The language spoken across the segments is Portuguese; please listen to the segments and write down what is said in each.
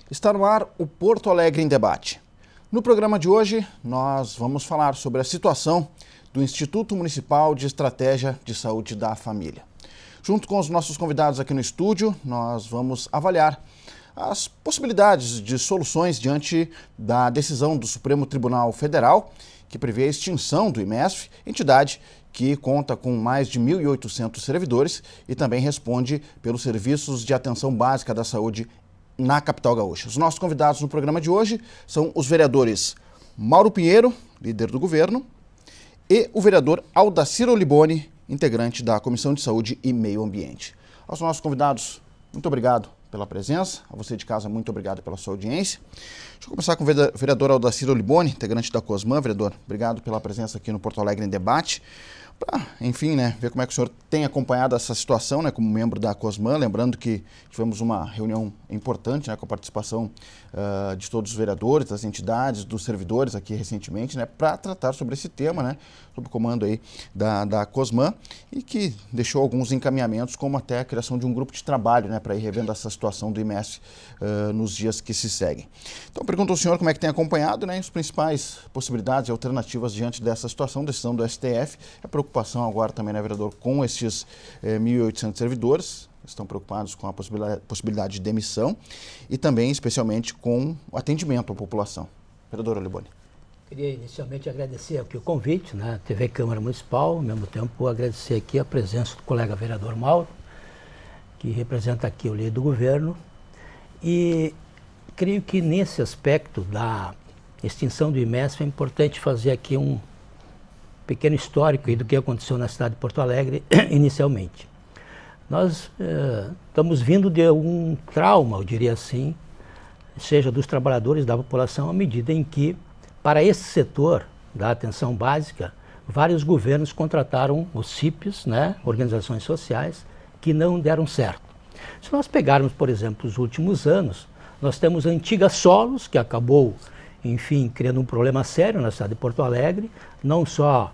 Está no ar o Porto Alegre em Debate. No programa de hoje, nós vamos falar sobre a situação do Instituto Municipal de Estratégia de Saúde da Família. Junto com os nossos convidados aqui no estúdio, nós vamos avaliar as possibilidades de soluções diante da decisão do Supremo Tribunal Federal, que prevê a extinção do IMESF, entidade que conta com mais de 1.800 servidores e também responde pelos serviços de atenção básica da saúde na capital gaúcha. Os nossos convidados no programa de hoje são os vereadores Mauro Pinheiro, líder do governo, e o vereador Aldacir Oliboni, integrante da Comissão de Saúde e Meio Ambiente. Aos nossos convidados, muito obrigado pela presença. A você de casa, muito obrigado pela sua audiência. Deixa eu começar com o vereador Aldacir Oliboni, integrante da COSMAN. Vereador, obrigado pela presença aqui no Porto Alegre em Debate. Enfim, ver como é que o senhor tem acompanhado essa situação, como membro da COSMAN, lembrando que tivemos uma reunião importante, com a participação de todos os vereadores, das entidades, dos servidores aqui recentemente, para tratar sobre esse tema, sob o comando aí da COSMAN, e que deixou alguns encaminhamentos, como até a criação de um grupo de trabalho, para ir revendo essa situação do IMESF nos dias que se seguem. Então, pergunto ao senhor como é que tem acompanhado, as principais possibilidades e alternativas diante dessa situação, decisão do STF, a preocupação agora também, vereador, com esses 1.800 servidores, estão preocupados com a possibilidade de demissão e também, especialmente, com o atendimento à população. Vereador Oliboni. Queria inicialmente agradecer aqui o convite, TV Câmara Municipal, ao mesmo tempo agradecer aqui a presença do colega vereador Mauro, que representa aqui o líder do governo, e creio que nesse aspecto da extinção do IMESF é importante fazer aqui um pequeno histórico aí do que aconteceu na cidade de Porto Alegre inicialmente. Nós estamos vindo de um trauma, eu diria assim, seja dos trabalhadores da população, à medida em que, para esse setor da atenção básica, vários governos contrataram os CIPs, organizações sociais, que não deram certo. Se nós pegarmos, por exemplo, os últimos anos, nós temos a antiga Solos, que acabou, enfim, criando um problema sério na cidade de Porto Alegre, não só,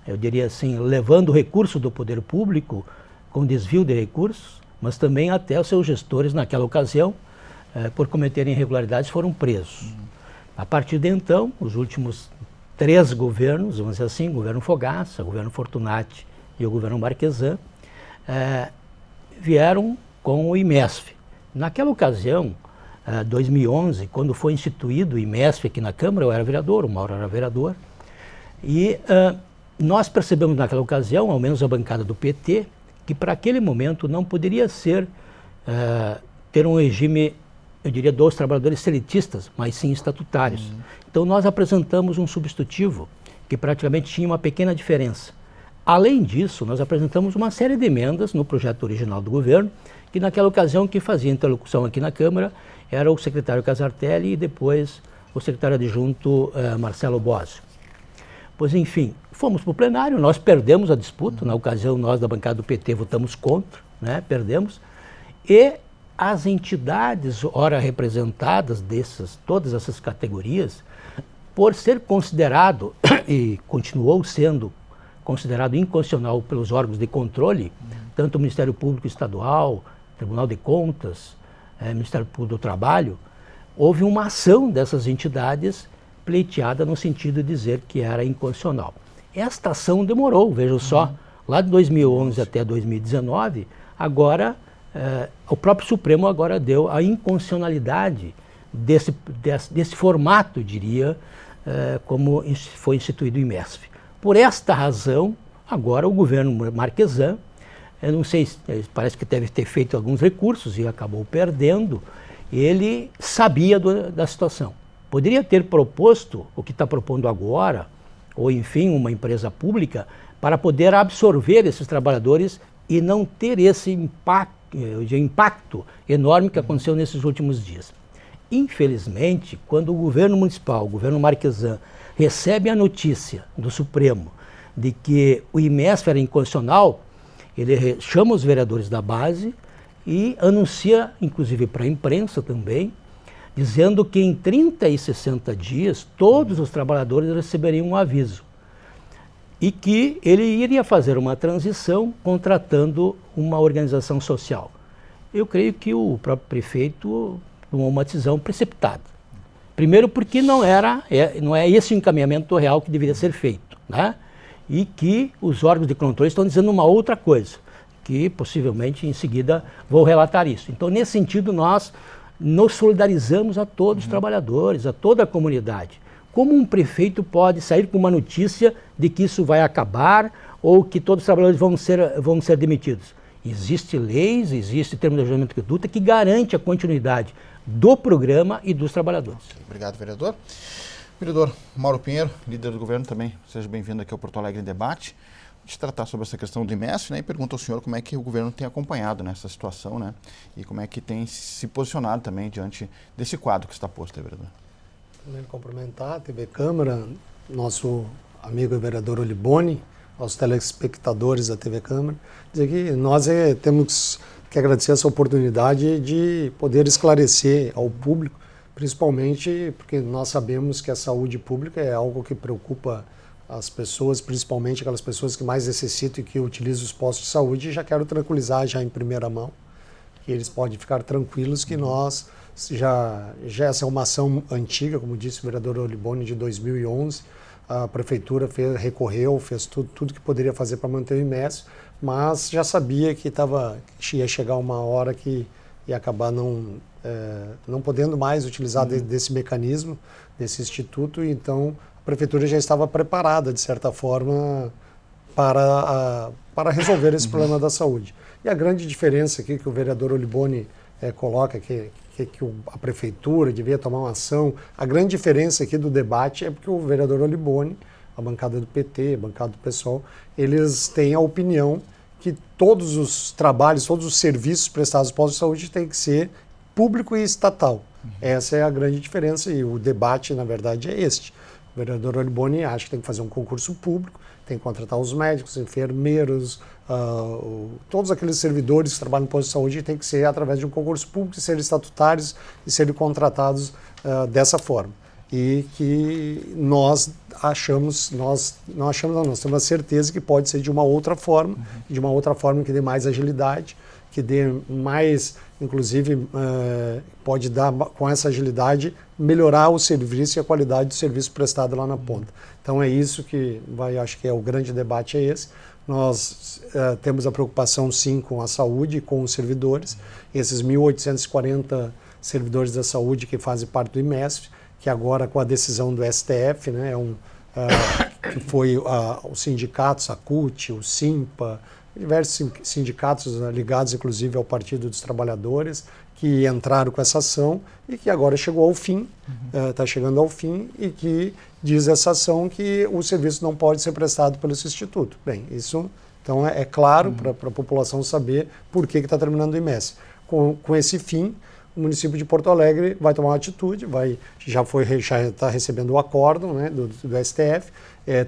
eu diria assim, levando recurso do poder público com desvio de recursos, mas também até os seus gestores naquela ocasião, por cometerem irregularidades, foram presos. A partir de então, os últimos 3 governos, vamos dizer assim, o governo Fogaça, o governo Fortunati e o governo Marquesan, vieram com o IMESF. Naquela ocasião, 2011, quando foi instituído o IMESF aqui na Câmara, eu era vereador, o Mauro era vereador, e nós percebemos naquela ocasião, ao menos a bancada do PT, que para aquele momento não poderia ser, ter um regime, eu diria, dos trabalhadores seletistas, mas sim estatutários. Então nós apresentamos um substitutivo que praticamente tinha uma pequena diferença. Além disso, nós apresentamos uma série de emendas no projeto original do governo, que naquela ocasião que fazia interlocução aqui na Câmara era o secretário Casartelli e depois o secretário adjunto Marcelo Bosio. Pois enfim, fomos para o plenário, nós perdemos a disputa, na ocasião nós da bancada do PT votamos contra, perdemos, e as entidades, ora representadas todas essas categorias, por ser considerado, e continuou sendo considerado inconstitucional pelos órgãos de controle, tanto o Ministério Público Estadual, Tribunal de Contas, Ministério Público do Trabalho, houve uma ação dessas entidades pleiteada no sentido de dizer que era inconstitucional. Esta ação demorou, vejam só, lá de 2011 até 2019, agora o próprio Supremo agora deu a inconstitucionalidade desse formato, diria, como foi instituído o IMESF. Por esta razão, agora o governo Marquesan, eu não sei, parece que deve ter feito alguns recursos e acabou perdendo, ele sabia da situação. Poderia ter proposto o que está propondo agora, ou enfim, uma empresa pública, para poder absorver esses trabalhadores e não ter esse impacto enorme que aconteceu nesses últimos dias. Infelizmente, quando o governo municipal, o governo Marquesan, recebe a notícia do Supremo de que o IMESF era inconstitucional, ele chama os vereadores da base e anuncia, inclusive para a imprensa também, dizendo que em 30 e 60 dias todos os trabalhadores receberiam um aviso e que ele iria fazer uma transição contratando uma organização social. Eu creio que o próprio prefeito tomou uma decisão precipitada. Primeiro porque não é esse o encaminhamento real que deveria ser feito, né? E que os órgãos de controle estão dizendo uma outra coisa, que possivelmente em seguida vou relatar isso. Então, nesse sentido, nós nos solidarizamos a todos os trabalhadores, a toda a comunidade. Como um prefeito pode sair com uma notícia de que isso vai acabar ou que todos os trabalhadores vão ser demitidos? Existem leis, existe termo de ajustamento de conduta que garante a continuidade do programa e dos trabalhadores. Obrigado, vereador. Vereador Mauro Pinheiro, líder do governo também, seja bem-vindo aqui ao Porto Alegre em Debate. De tratar sobre essa questão do IMESF, né, e pergunto ao senhor como é que o governo tem acompanhado nessa situação, né, e como é que tem se posicionado também diante desse quadro que está posto aí, vereador. Primeiro, cumprimentar a TV Câmara, nosso amigo e vereador Oliboni, aos telespectadores da TV Câmara, dizer que nós temos que agradecer essa oportunidade de poder esclarecer ao público, principalmente porque nós sabemos que a saúde pública é algo que preocupa as pessoas, principalmente aquelas pessoas que mais necessitam e que utilizam os postos de saúde. E já quero tranquilizar já em primeira mão, que eles podem ficar tranquilos que nós, já essa é uma ação antiga, como disse o vereador Oliboni, de 2011, a prefeitura recorreu, fez tudo que poderia fazer para manter o IMESF, mas já sabia que ia chegar uma hora que ia acabar não podendo mais utilizar desse mecanismo, desse instituto, então a prefeitura já estava preparada, de certa forma, para resolver esse problema da saúde. E a grande diferença aqui que o vereador Oliboni coloca, que a prefeitura devia tomar uma ação, a grande diferença aqui do debate é porque o vereador Oliboni, a bancada do PT, a bancada do PSOL, eles têm a opinião que todos os trabalhos, todos os serviços prestados postos de saúde têm que ser público e estatal. Essa é a grande diferença e o debate, na verdade, é este. O vereador Oliboni acha que tem que fazer um concurso público, tem que contratar os médicos, enfermeiros, todos aqueles servidores que trabalham no posto de saúde tem que ser através de um concurso público, serem estatutários e serem contratados dessa forma. E que nós temos a certeza que pode ser de uma outra forma, de uma outra forma que dê mais agilidade, que dê mais, inclusive, pode dar, com essa agilidade, melhorar o serviço e a qualidade do serviço prestado lá na ponta. Então é isso que acho que é o grande debate, é esse. Nós temos a preocupação, sim, com a saúde e com os servidores. Esses 1.840 servidores da saúde que fazem parte do IMESF, que agora, com a decisão do STF, né, que foi os sindicatos, a CUT, o SIMPA, diversos sindicatos ligados, inclusive, ao Partido dos Trabalhadores, que entraram com essa ação e que agora chegou ao fim, está chegando ao fim, e que diz essa ação que o serviço não pode ser prestado pelo esse instituto. Bem, isso então é claro para a população saber por que está terminando o IMESF. Com esse fim, o município de Porto Alegre vai tomar uma atitude, já está recebendo o acórdão, né, do STF,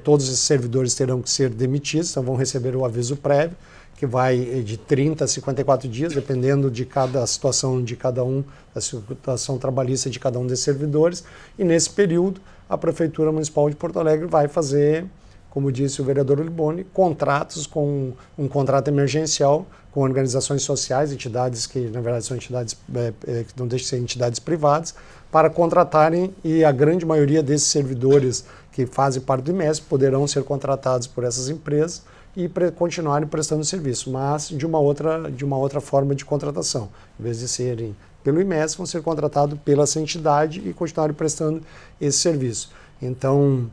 todos esses servidores terão que ser demitidos, então vão receber o aviso prévio, que vai de 30 a 54 dias, dependendo de cada situação de cada um, da situação trabalhista de cada um desses servidores, e nesse período a Prefeitura Municipal de Porto Alegre vai fazer, como disse o vereador Oliboni, contratos com um contrato emergencial com organizações sociais, entidades que na verdade são entidades que não deixam de ser entidades privadas, para contratarem, e a grande maioria desses servidores que fazem parte do IMESF poderão ser contratados por essas empresas e continuarem prestando serviço, mas de uma outra forma de contratação. Em vez de serem pelo IMESF, vão ser contratados pela essa entidade e continuarem prestando esse serviço. Então,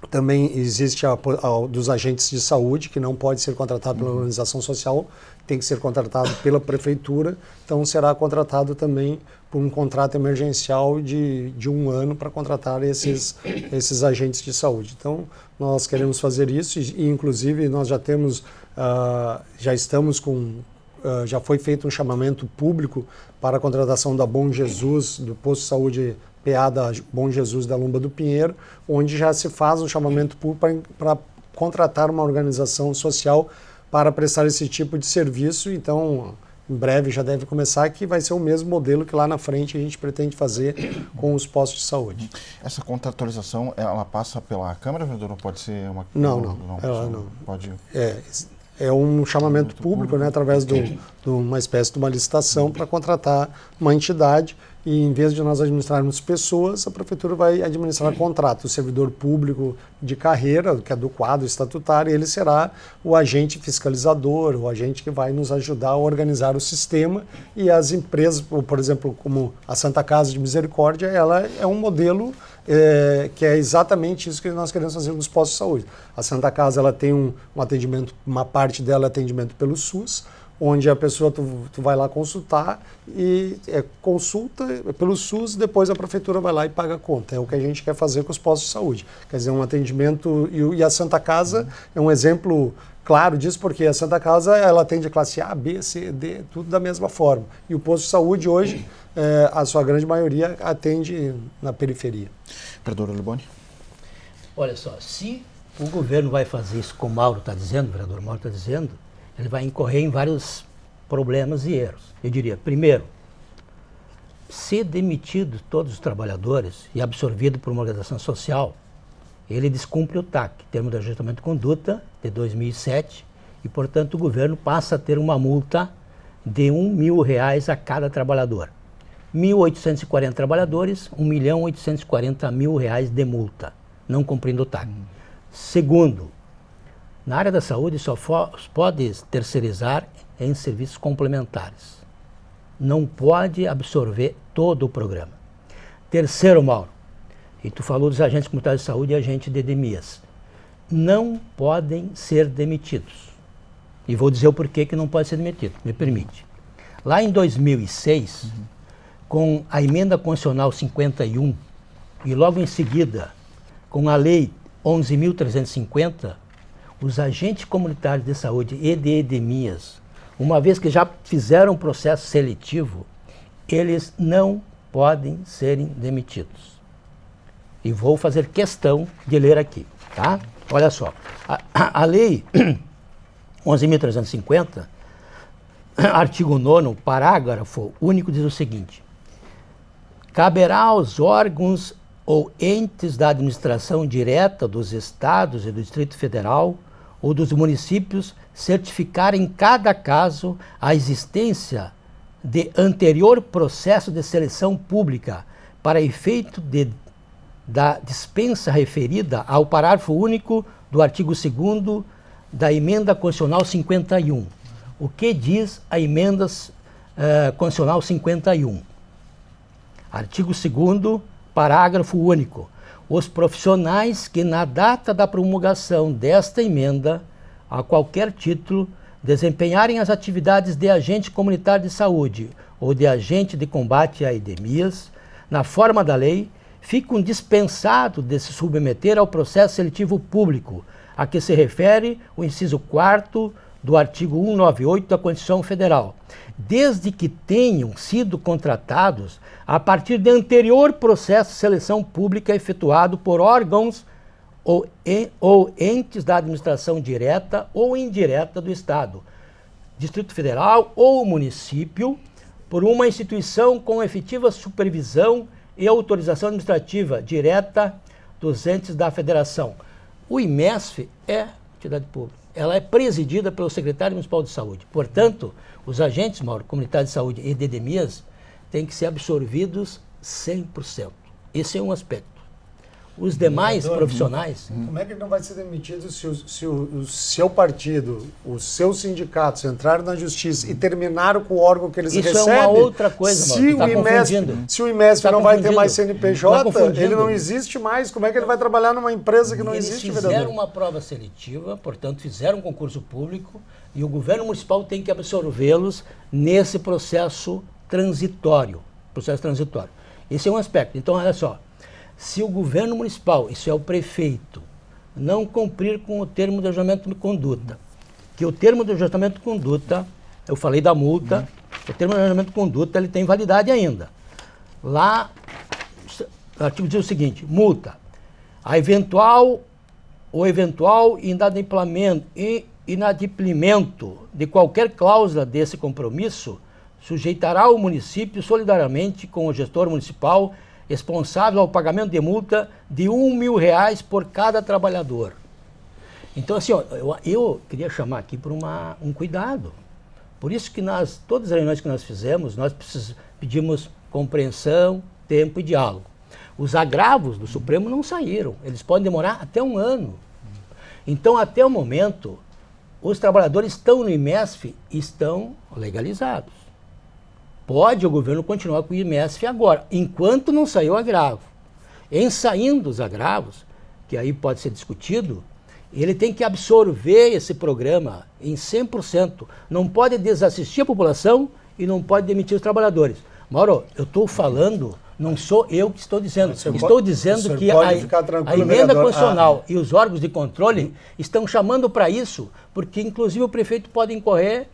também existe dos agentes de saúde, que não pode ser contratado pela organização social, tem que ser contratado pela prefeitura, então será contratado também por um contrato emergencial de 1 ano para contratar esses agentes de saúde. Então, nós queremos fazer isso e inclusive, nós já foi feito um chamamento público para a contratação da Bom Jesus, do posto de saúde PA da Bom Jesus da Lomba do Pinheiro, onde já se faz um chamamento público para contratar uma organização social para prestar esse tipo de serviço. Então, em breve já deve começar, que vai ser o mesmo modelo que lá na frente a gente pretende fazer com os postos de saúde. Essa contratualização, ela passa pela Câmara, vereador, ou pode ser uma... Não. Pode... é um chamamento público, né, através de uma espécie de uma licitação para contratar uma entidade, e em vez de nós administrarmos pessoas, a prefeitura vai administrar contrato. O servidor público de carreira, que é do quadro estatutário, ele será o agente fiscalizador, o agente que vai nos ajudar a organizar o sistema, e as empresas, por exemplo, como a Santa Casa de Misericórdia, ela é um modelo que é exatamente isso que nós queremos fazer nos postos de saúde. A Santa Casa ela tem um atendimento, uma parte dela é atendimento pelo SUS, onde a pessoa, tu vai lá consultar e consulta pelo SUS, depois a prefeitura vai lá e paga a conta. É o que a gente quer fazer com os postos de saúde. Quer dizer, um atendimento, e a Santa Casa é um exemplo claro disso, porque a Santa Casa ela atende a classe A, B, C, D, tudo da mesma forma. E o posto de saúde hoje, a sua grande maioria atende na periferia. Vereador Liboni? Olha só, se o governo vai fazer isso como o Mauro está dizendo, o vereador Mauro está dizendo, ele vai incorrer em vários problemas e erros. Eu diria, primeiro, se demitido todos os trabalhadores e absorvido por uma organização social, ele descumpre o TAC, Termo de Ajustamento de Conduta, de 2007, e, portanto, o governo passa a ter uma multa de R$1.000 a cada trabalhador. 1.840 trabalhadores, R$1.840.000 de multa, não cumprindo o TAC. Segundo, na área da saúde só pode terceirizar em serviços complementares. Não pode absorver todo o programa. Terceiro, Mauro, e tu falou dos agentes comunitários de saúde e agentes de edemias. Não podem ser demitidos. E vou dizer o porquê que não pode ser demitido, me permite. Lá em 2006, com a emenda constitucional 51, e logo em seguida, com a lei 11.350, os agentes comunitários de saúde e de edemias, uma vez que já fizeram um processo seletivo, eles não podem serem demitidos. E vou fazer questão de ler aqui, tá? Olha só, a lei 11.350, artigo 9º, parágrafo único, diz o seguinte: caberá aos órgãos ou entes da administração direta dos estados e do Distrito Federal ou dos municípios certificar em cada caso a existência de anterior processo de seleção pública para efeito da dispensa referida ao parágrafo único do artigo 2º da Emenda Constitucional 51. O que diz a Emenda Constitucional 51? Artigo 2º, parágrafo único. Os profissionais que na data da promulgação desta emenda, a qualquer título, desempenharem as atividades de agente comunitário de saúde ou de agente de combate a epidemias, na forma da lei, ficam dispensados de se submeter ao processo seletivo público, a que se refere o inciso 4º do artigo 198 da Constituição Federal, desde que tenham sido contratados a partir de anterior processo de seleção pública efetuado por órgãos ou entes da administração direta ou indireta do Estado, Distrito Federal ou município, por uma instituição com efetiva supervisão e autorização administrativa direta dos entes da Federação. O IMESF é entidade pública. Ela é presidida pelo secretário municipal de saúde. Portanto, os agentes, Mauro, comunitários de saúde e de edemias têm que ser absorvidos 100%. Esse é um aspecto. Os demais profissionais... Como é que ele não vai ser demitido se o seu partido, os seus sindicatos entraram na justiça e terminaram com o órgão que eles recebem? Isso é uma outra coisa, Mauro. Se o IMESF não vai ter mais CNPJ, ele não existe mais. Como é que ele vai trabalhar numa empresa que não existe, vereador? Eles fizeram uma prova seletiva, portanto, fizeram um concurso público e o governo municipal tem que absorvê-los nesse processo transitório. Esse é um aspecto. Então, olha só. Se o governo municipal, isso é o prefeito, não cumprir com o termo de ajustamento de conduta, que o termo de ajustamento de conduta, eu falei da multa, o termo de ajustamento de conduta ele tem validade ainda. Lá, o artigo diz o seguinte: multa, o eventual inadimplemento de qualquer cláusula desse compromisso sujeitará o município solidariamente com o gestor municipal responsável ao pagamento de multa de R$1.000 por cada trabalhador. Então, assim, ó, eu queria chamar aqui para um cuidado. Por isso que todas as reuniões que nós fizemos, nós pedimos compreensão, tempo e diálogo. Os agravos do Supremo não saíram, eles podem demorar até 1 ano. Então, até o momento, os trabalhadores estão no IMESF e estão legalizados. Pode o governo continuar com o IMESF agora, enquanto não saiu o agravo. Em saindo os agravos, que aí pode ser discutido, ele tem que absorver esse programa em 100%. Não pode desassistir a população e não pode demitir os trabalhadores. Mauro, eu estou falando, não sou eu que estou dizendo. Estou dizendo que a emenda constitucional e os órgãos de controle estão chamando para isso, porque inclusive o prefeito pode incorrer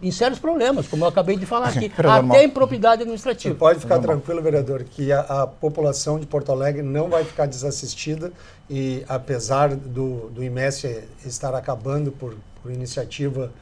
em sérios problemas, como eu acabei de falar aqui, até impropriedade administrativa. Você pode ficar tranquilo, vereador, que a população de Porto Alegre não vai ficar desassistida e, apesar do IMESF estar acabando por iniciativa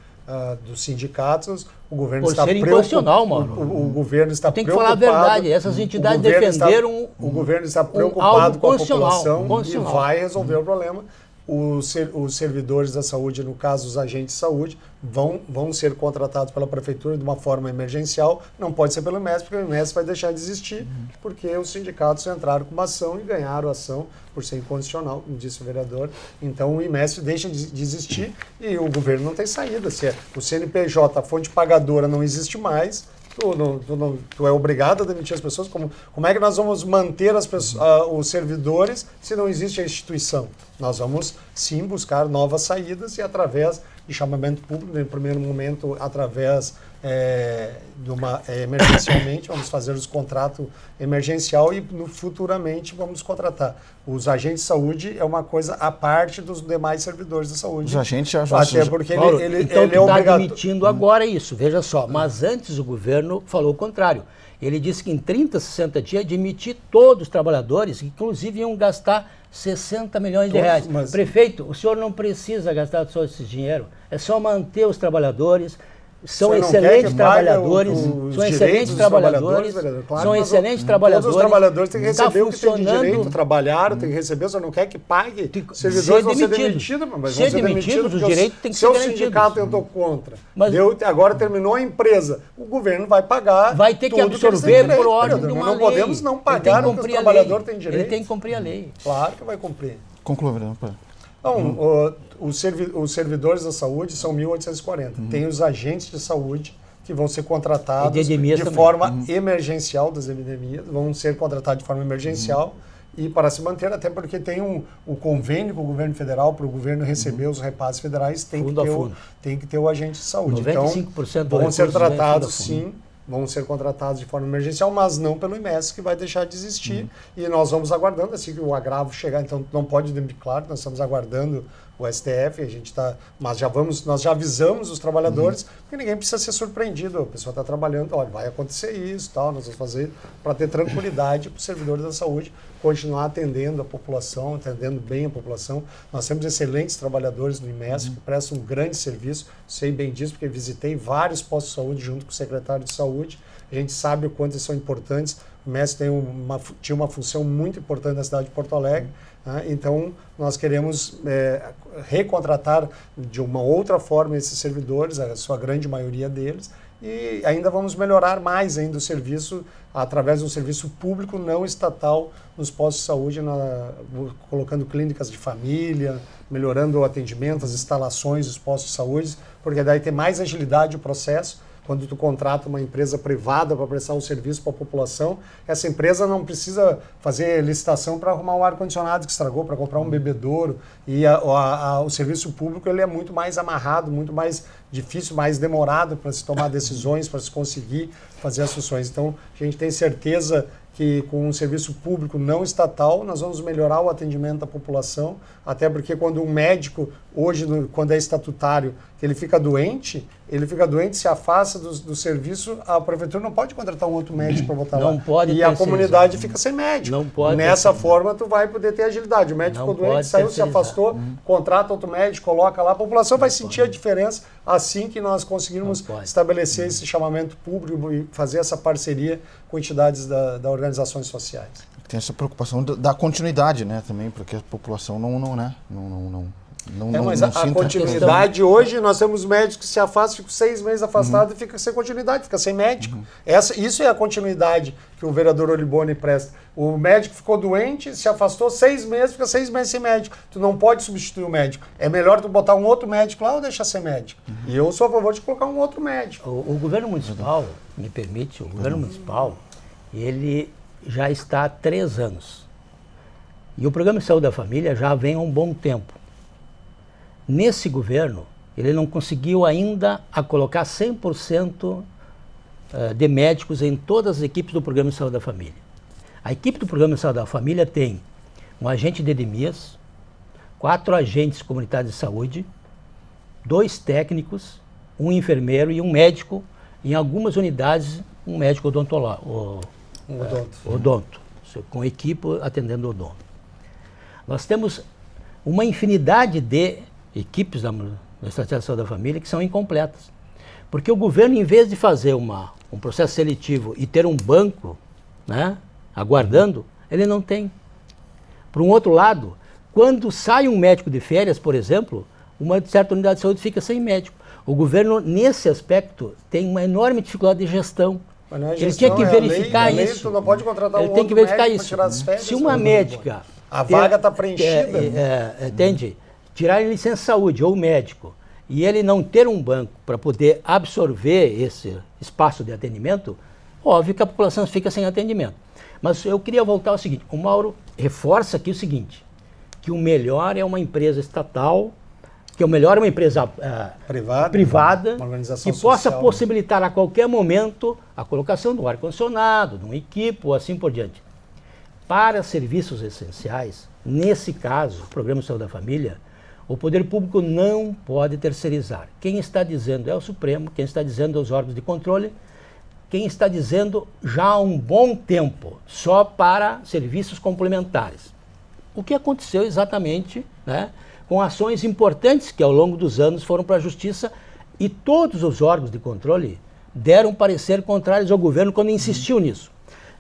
dos sindicatos, o governo está preocupado. O governo está preocupado. Tem que falar a verdade. Essas entidades defenderam. O governo está preocupado com a população e vai resolver o problema. Os servidores da saúde, no caso os agentes de saúde, vão ser contratados pela prefeitura de uma forma emergencial. Não pode ser pelo IMESF, porque o IMESF vai deixar de existir, porque os sindicatos entraram com uma ação e ganharam a ação por ser inconstitucional, como disse o vereador. Então o IMESF deixa de existir e o governo não tem saída. Se o CNPJ, a fonte pagadora, não existe mais, tu é obrigado a demitir as pessoas. Como é que nós vamos manter os servidores se não existe a instituição? Nós vamos, sim, buscar novas saídas e através de chamamento público, no primeiro momento, através emergencialmente, vamos fazer os contratos emergencial e futuramente vamos contratar. Os agentes de saúde é uma coisa à parte dos demais servidores da saúde. Os agentes já até porque Mauro, ele então é obrigado. Está admitindo agora isso, veja só. Mas antes o governo falou o contrário. Ele disse que em 30, 60 dias demitir todos os trabalhadores, inclusive iam gastar 60 milhões de reais. Mas... Prefeito, o senhor não precisa gastar só esse dinheiro, é só manter os trabalhadores. São excelentes trabalhadores, são excelentes trabalhadores, são excelentes trabalhadores. Todos os trabalhadores têm que receber o que tem de direito, trabalharam, tem que receber, você não quer que pague. Os servidores vão ser demitidos, mas ser demitidos, os direitos têm que ser garantidos. Seu sindicato entrou contra, agora terminou a empresa, o governo vai pagar. Vai ter que absorver por ordem de uma lei. Não podemos não pagar o que o trabalhador tem direito. Ele tem que cumprir a lei. Claro que vai cumprir. Conclua, vereador. Não, os servidores da saúde são 1.840. Tem os agentes de saúde que vão ser contratados de forma emergencial das epidemias, vão ser contratados de forma emergencial e para se manter, até porque tem o convênio com o governo federal, para o governo receber os repasses federais, tem que ter o agente de saúde. 95% então, vão ser tratados, sim, vão ser contratados de forma emergencial, mas não pelo IMESF, que vai deixar de existir. E nós vamos aguardando, assim que o agravo chegar, então não pode demitir, claro, nós estamos aguardando o STF, mas nós já avisamos os trabalhadores, porque ninguém precisa ser surpreendido, a pessoa está trabalhando, olha, vai acontecer isso, tal, nós vamos fazer para ter tranquilidade para os servidores da saúde continuar atendendo a população, atendendo bem a população. Nós temos excelentes trabalhadores do IMESF que prestam um grande serviço, sei bem disso, porque visitei vários postos de saúde junto com o secretário de saúde, a gente sabe o quanto eles são importantes. O IMESF tinha uma função muito importante na cidade de Porto Alegre, então nós queremos recontratar de uma outra forma esses servidores, a sua grande maioria deles, e ainda vamos melhorar mais ainda o serviço através de um serviço público não estatal nos postos de saúde, colocando clínicas de família, melhorando o atendimento, as instalações dos postos de saúde, porque daí tem mais agilidade o processo. Quando tu contrata uma empresa privada para prestar um serviço para a população, essa empresa não precisa fazer licitação para arrumar um ar-condicionado que estragou, para comprar um bebedouro. E o serviço público ele é muito mais amarrado, muito mais difícil, mais demorado para se tomar decisões, para se conseguir fazer as funções. Então, a gente tem certeza que com um serviço público não estatal, nós vamos melhorar o atendimento da população, até porque quando um médico, hoje, quando é estatutário, ele fica doente, se afasta do serviço, a prefeitura não pode contratar um outro médico para botar lá. E a comunidade fica sem médico. Não pode. Nessa forma, tu vai poder ter agilidade. O médico ficou doente, saiu, se afastou, contrata outro médico, coloca lá, a população vai sentir a diferença assim que nós conseguirmos estabelecer esse chamamento público e fazer essa parceria com entidades da organizações sociais. Tem essa preocupação da continuidade, né, também, porque a população mas a continuidade hoje, nós temos médicos que se afastam, ficam 6 meses afastados e fica sem continuidade, fica sem médico. Isso é a continuidade que o vereador Oliboni presta. O médico ficou doente, se afastou 6 meses, fica 6 meses sem médico. Tu não pode substituir o médico. É melhor tu botar um outro médico lá ou deixar sem médico. E eu sou a favor de colocar um outro médico. O governo municipal, me permite, o governo municipal, ele já está há 3 anos. E o programa de saúde da família já vem há um bom tempo. Nesse governo, ele não conseguiu ainda a colocar 100% de médicos em todas as equipes do programa de saúde da família. A equipe do programa de saúde da família tem um agente de endemias, 4 agentes comunitários de saúde, 2 técnicos, um enfermeiro e um médico, em algumas unidades, um médico odonto, com equipe atendendo odonto. Nós temos uma infinidade de equipes da Estratégia de Saúde da Família que são incompletas. Porque o governo, em vez de fazer um processo seletivo e ter um banco, né, aguardando, ele não tem. Por um outro lado, quando sai um médico de férias, por exemplo, uma certa unidade de saúde fica sem médico. O governo, nesse aspecto, tem uma enorme dificuldade de gestão. Mas não é ele tinha que verificar lei, isso. Tu não pode contratar ele tem que verificar isso. Tirar as férias, se uma médica... A vaga está preenchida. Entende? Tirar licença de saúde ou médico e ele não ter um banco para poder absorver esse espaço de atendimento, óbvio que a população fica sem atendimento. Mas eu queria voltar ao seguinte, o Mauro reforça aqui o seguinte, que o melhor é uma empresa estatal, que o melhor é uma empresa privada uma organização que possa social, possibilitar a qualquer momento a colocação do ar-condicionado, de um equipe ou assim por diante. Para serviços essenciais, nesse caso, o Programa de Saúde da Família, o poder público não pode terceirizar. Quem está dizendo é o Supremo, quem está dizendo é os órgãos de controle, quem está dizendo já há um bom tempo, só para serviços complementares. O que aconteceu exatamente, né, com ações importantes que ao longo dos anos foram para a Justiça e todos os órgãos de controle deram parecer contrários ao governo quando insistiu nisso.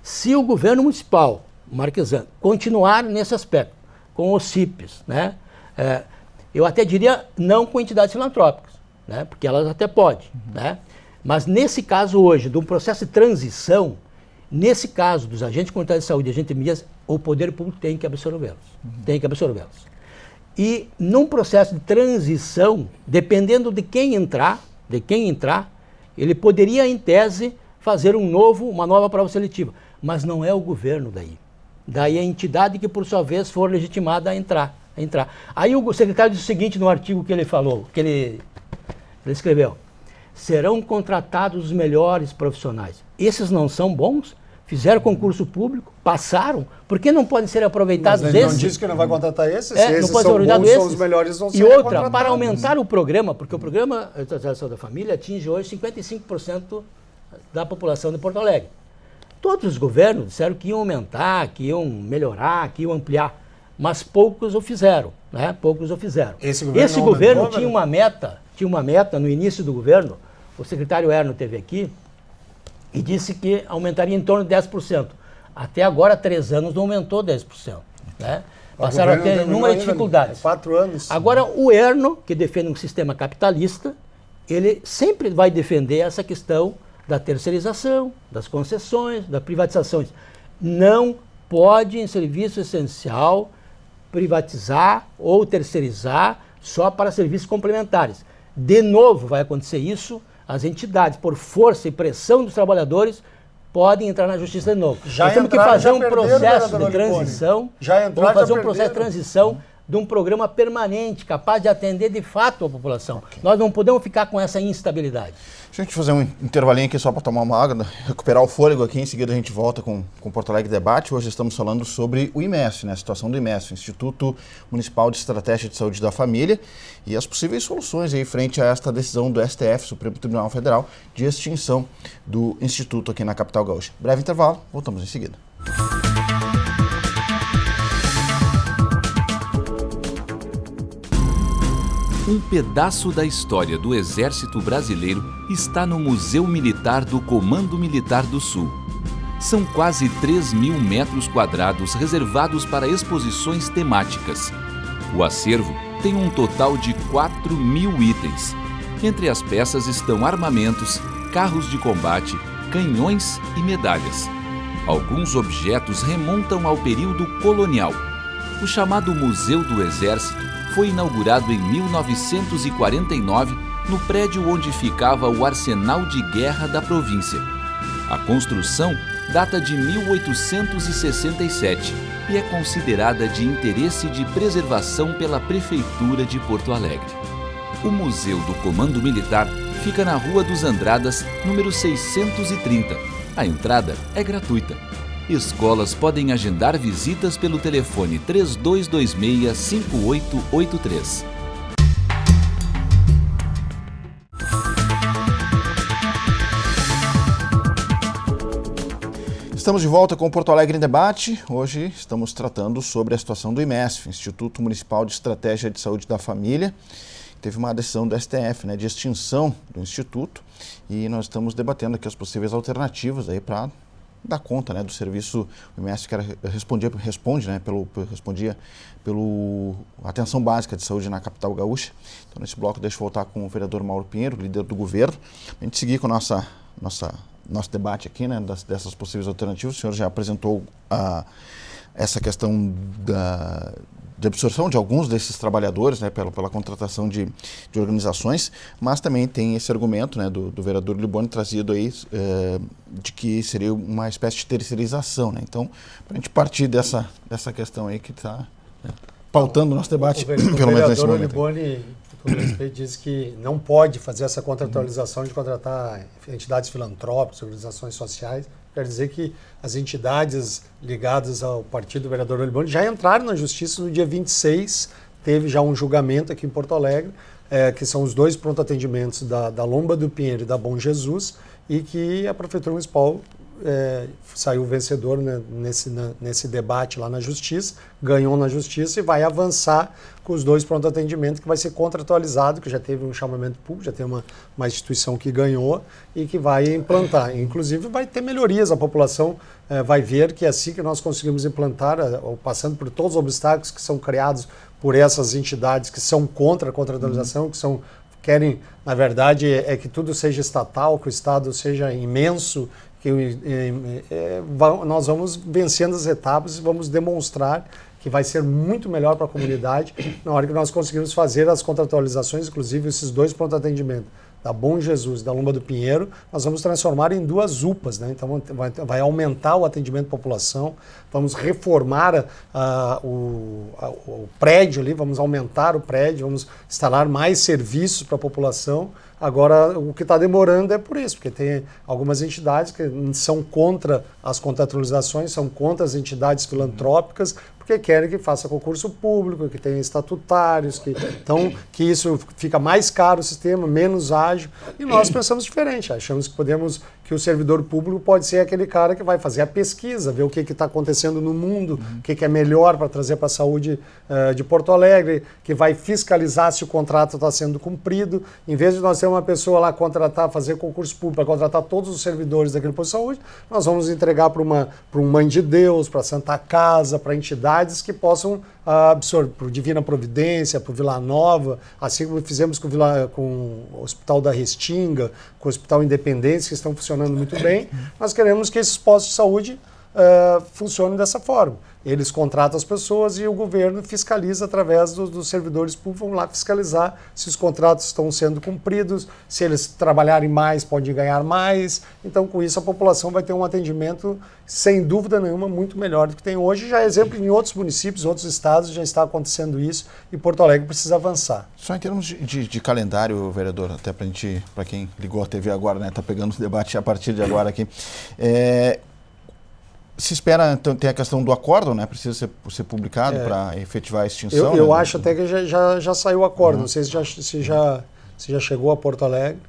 Se o governo municipal, Marquesan, continuar nesse aspecto, com os CIPs, né, eu até diria não com entidades filantrópicas, né, porque elas até podem, né, mas nesse caso hoje, de um processo de transição, nesse caso dos agentes comunitários de saúde e agentes de mídias, o poder público tem que absorvê-los, tem que absorvê-los. E num processo de transição, dependendo de quem entrar, ele poderia, em tese, fazer uma nova prova seletiva, mas não é o governo daí. Daí a entidade que, por sua vez, for legitimada a entrar. Aí o secretário disse o seguinte no artigo que ele falou, que ele escreveu: serão contratados os melhores profissionais. Esses não são bons? Fizeram concurso público, passaram, por que não podem ser aproveitados esses? Não disse que não vai contratar esses? Esses não pode são bons, são os melhores, vão ser E outra, contratados. para aumentar o programa, porque o programa de Saúde da Família atinge hoje 55% da população de Porto Alegre. Todos os governos disseram que iam aumentar, que iam melhorar, que iam ampliar, mas poucos o fizeram, né? Poucos o fizeram. Esse governo tinha uma meta no início do governo. O secretário Erno esteve aqui e disse que aumentaria em torno de 10%. Até agora, 3 anos, não aumentou 10%. Né? Passaram a ter inúmeras dificuldades. 4 anos. Agora, o Erno, que defende um sistema capitalista, ele sempre vai defender essa questão da terceirização, das concessões, das privatizações. Não pode, em serviço essencial, privatizar ou terceirizar só para serviços complementares. De novo vai acontecer isso, as entidades, por força e pressão dos trabalhadores, podem entrar na justiça de novo. Nós temos que fazer um processo de transição, vamos fazer um processo de transição de um programa permanente, capaz de atender de fato a população. Nós não podemos ficar com essa instabilidade. Deixa a gente fazer um intervalinho aqui só para tomar uma água, recuperar o fôlego aqui, em seguida a gente volta com Porto Alegre Debate. Hoje estamos falando sobre o IMESF, né, a situação do IMESF, Instituto Municipal de Estratégia de Saúde da Família, e as possíveis soluções aí frente a esta decisão do STF, Supremo Tribunal Federal, de extinção do Instituto aqui na capital gaúcha. Breve intervalo, voltamos em seguida. Um pedaço da história do Exército Brasileiro está no Museu Militar do Comando Militar do Sul. São quase 3.000 metros quadrados reservados para exposições temáticas. O acervo tem um total de 4.000 itens. Entre as peças estão armamentos, carros de combate, canhões e medalhas. Alguns objetos remontam ao período colonial. O chamado Museu do Exército foi inaugurado em 1949 no prédio onde ficava o Arsenal de Guerra da província. A construção data de 1867 e é considerada de interesse de preservação pela Prefeitura de Porto Alegre. O Museu do Comando Militar fica na Rua dos Andradas, número 630. A entrada é gratuita. Escolas podem agendar visitas pelo telefone 3226-5883. Estamos de volta com o Porto Alegre em Debate. Hoje estamos tratando sobre a situação do IMESF, Instituto Municipal de Estratégia de Saúde da Família. Teve uma decisão do STF, de extinção do Instituto, e nós estamos debatendo aqui as possíveis alternativas aí para dar conta do serviço. O IMESF respondia pelo atenção básica de saúde na capital gaúcha. Então, nesse bloco, deixa eu voltar com o vereador Mauro Pinheiro, líder do governo, a gente seguir com o nosso debate aqui, dessas possíveis alternativas. O senhor já apresentou essa questão de absorção de alguns desses trabalhadores, pela contratação de organizações, mas também tem esse argumento do vereador Liboni trazido aí de que seria uma espécie de terceirização. Então, para a gente partir dessa questão aí que está pautando o nosso debate, pelo menos nesse momento. O vereador Liboni, com respeito, diz que não pode fazer essa contratualização de contratar entidades filantrópicas, organizações sociais. Quer dizer que as entidades ligadas ao partido do vereador Liboni já entraram na justiça no dia 26, teve já um julgamento aqui em Porto Alegre, que são os dois pronto-atendimentos da Lomba do Pinheiro e da Bom Jesus, e que a Prefeitura Municipal saiu vencedor nesse debate lá na Justiça, ganhou na Justiça e vai avançar com os dois pronto-atendimentos, que vai ser contratualizado, que já teve um chamamento público, já tem uma instituição que ganhou e que vai implantar. Inclusive vai ter melhorias, a população vai ver que assim que nós conseguimos implantar, passando por todos os obstáculos que são criados por essas entidades que são contra a contratualização, querem, na verdade, que tudo seja estatal, que o Estado seja imenso, que nós vamos vencendo as etapas e vamos demonstrar que vai ser muito melhor para a comunidade na hora que nós conseguirmos fazer as contratualizações, inclusive esses dois pronto-atendimento da Bom Jesus e da Lomba do Pinheiro, nós vamos transformar em duas UPAs, Então vai aumentar o atendimento à população, vamos reformar o prédio ali, vamos aumentar o prédio, vamos instalar mais serviços para a população. Agora, o que está demorando é por isso, porque tem algumas entidades que são contra as contratualizações, são contra as entidades filantrópicas, porque querem que faça concurso público, que tenha estatutários, que isso fica mais caro o sistema, menos ágil. E nós pensamos diferente, achamos que o servidor público pode ser aquele cara que vai fazer a pesquisa, ver o que está acontecendo no mundo, o que é melhor para trazer para a saúde de Porto Alegre, que vai fiscalizar se o contrato está sendo cumprido. Em vez de nós ter uma pessoa lá contratar, fazer concurso público, para contratar todos os servidores daquele posto de saúde, nós vamos entregar para um Mãe de Deus, para a Santa Casa, para entidades que possam absorver, para o Divina Providência, para o Vila Nova, assim como fizemos com o Hospital da Restinga, com o Hospital Independência, que estão funcionando muito bem. Nós queremos que esses postos de saúde funcionem dessa forma. Eles contratam as pessoas e o governo fiscaliza através dos servidores públicos, vão lá fiscalizar se os contratos estão sendo cumpridos, se eles trabalharem mais, podem ganhar mais. Então, com isso, a população vai ter um atendimento, sem dúvida nenhuma, muito melhor do que tem hoje. Já é exemplo em outros municípios, outros estados, já está acontecendo isso e Porto Alegre precisa avançar. Só em termos de calendário, vereador, até para quem ligou a TV agora, está pegando o debate a partir de agora aqui. Se espera, então, tem a questão do acórdão, precisa ser publicado para efetivar a extinção? Eu acho até que já saiu o acórdão, não sei se já chegou a Porto Alegre.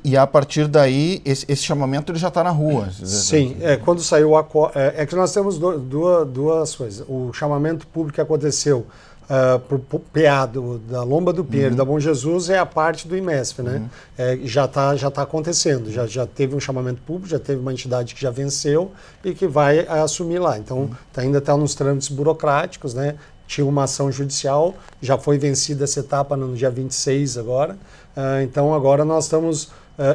E a partir daí, esse chamamento ele já está na rua? Sim, quando saiu o acórdão, é que nós temos duas coisas. O chamamento público que aconteceu para o PA da Lomba do Pinheiro, da Bom Jesus, é a parte do IMESF, né? Já tá acontecendo, já teve um chamamento público, já teve uma entidade que já venceu e que vai assumir lá. Então, ainda está nos trâmites burocráticos, né? Tinha uma ação judicial, já foi vencida essa etapa no dia 26 agora. Então, agora nós estamos...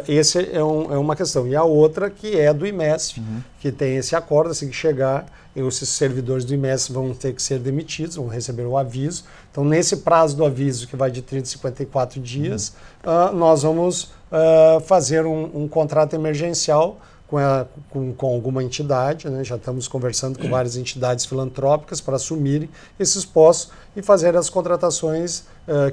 esse é uma questão. E a outra que é do IMESF, que tem esse acordo, assim que chegar, esses servidores do IMESF vão ter que ser demitidos, vão receber o aviso. Então, nesse prazo do aviso, que vai de 30 a 54 dias, nós vamos fazer um contrato emergencial com alguma entidade, né? Já estamos conversando com várias entidades filantrópicas para assumirem esses postos e fazer as contratações